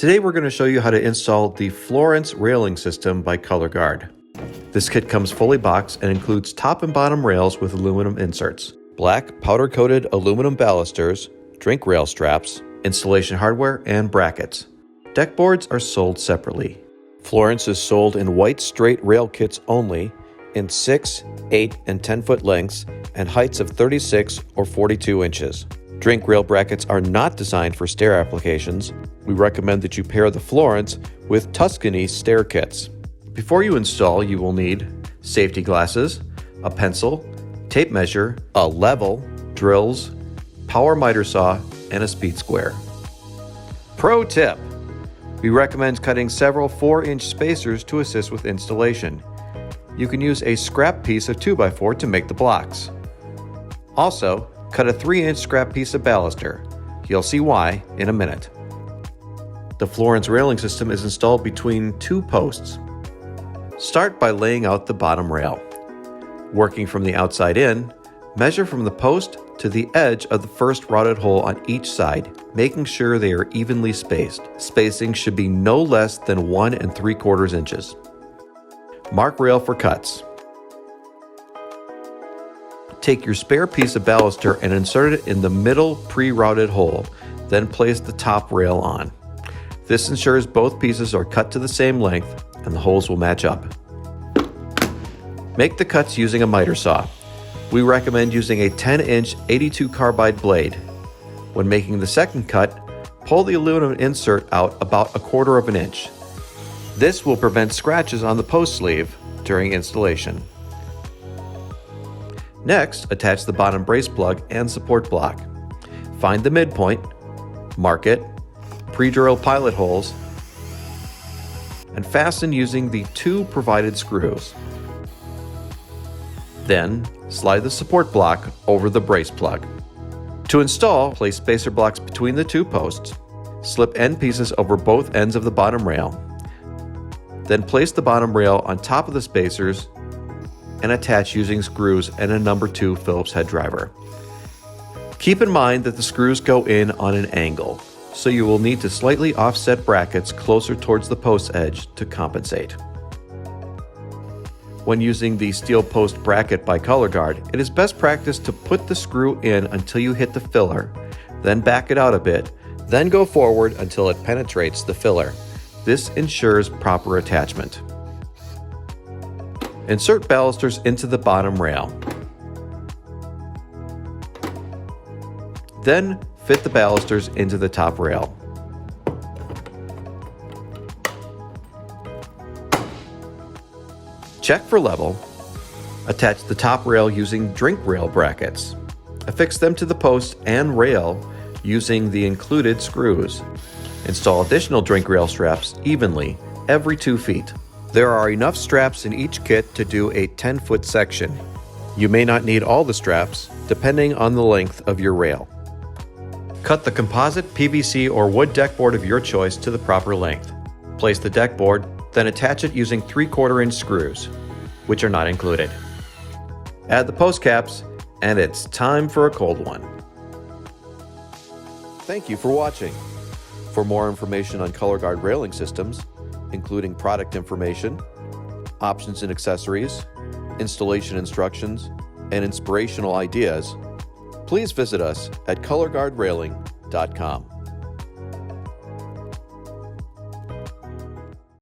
Today we're going to show you how to install the Florence Railing System by ColorGuard. This kit comes fully boxed and includes top and bottom rails with aluminum inserts, black powder-coated aluminum balusters, drink rail straps, installation hardware, and brackets. Deck boards are sold separately. Florence is sold in white straight rail kits only in 6, 8, and 10-foot lengths and heights of 36 or 42 inches. Drink rail brackets are not designed for stair applications. We recommend that you pair the Florence with Tuscany Stair Kits. Before you install, you will need safety glasses, a pencil, tape measure, a level, drills, power miter saw, and a speed square. Pro tip: we recommend cutting several 4-inch spacers to assist with installation. You can use a scrap piece of 2x4 to make the blocks. Also, cut a 3-inch scrap piece of baluster. You'll see why in a minute. The Florence railing system is installed between 2 posts. Start by laying out the bottom rail. Working from the outside in, measure from the post to the edge of the first routed hole on each side, making sure they are evenly spaced. Spacing should be no less than 1 3/4 inches. Mark rail for cuts. Take your spare piece of baluster and insert it in the middle pre-routed hole, then place the top rail on. This ensures both pieces are cut to the same length and the holes will match up. Make the cuts using a miter saw. We recommend using a 10-inch 82 carbide blade. When making the second cut, pull the aluminum insert out about 1/4 inch. This will prevent scratches on the post sleeve during installation. Next, attach the bottom brace plug and support block. Find the midpoint, mark it, pre-drill pilot holes, and fasten using the 2 provided screws. Then, slide the support block over the brace plug. To install, place spacer blocks between the 2 posts. Slip end pieces over both ends of the bottom rail. Then place the bottom rail on top of the spacers and attach using screws and a number 2 Phillips head driver. Keep in mind that the screws go in on an angle, so you will need to slightly offset brackets closer towards the post edge to compensate. When using the steel post bracket by ColorGuard, it is best practice to put the screw in until you hit the filler, then back it out a bit, then go forward until it penetrates the filler. This ensures proper attachment. Insert balusters into the bottom rail. Then fit the balusters into the top rail. Check for level. Attach the top rail using drink rail brackets. Affix them to the post and rail using the included screws. Install additional drink rail straps evenly every 2 feet. There are enough straps in each kit to do a 10-foot section. You may not need all the straps, depending on the length of your rail. Cut the composite, PVC, or wood deck board of your choice to the proper length. Place the deck board, then attach it using 3/4 inch screws, which are not included. Add the post caps, and it's time for a cold one. Thank you for watching. For more information on ColorGuard railing systems, including product information, options and accessories, installation instructions, and inspirational ideas, please visit us at colorguardrailing.com.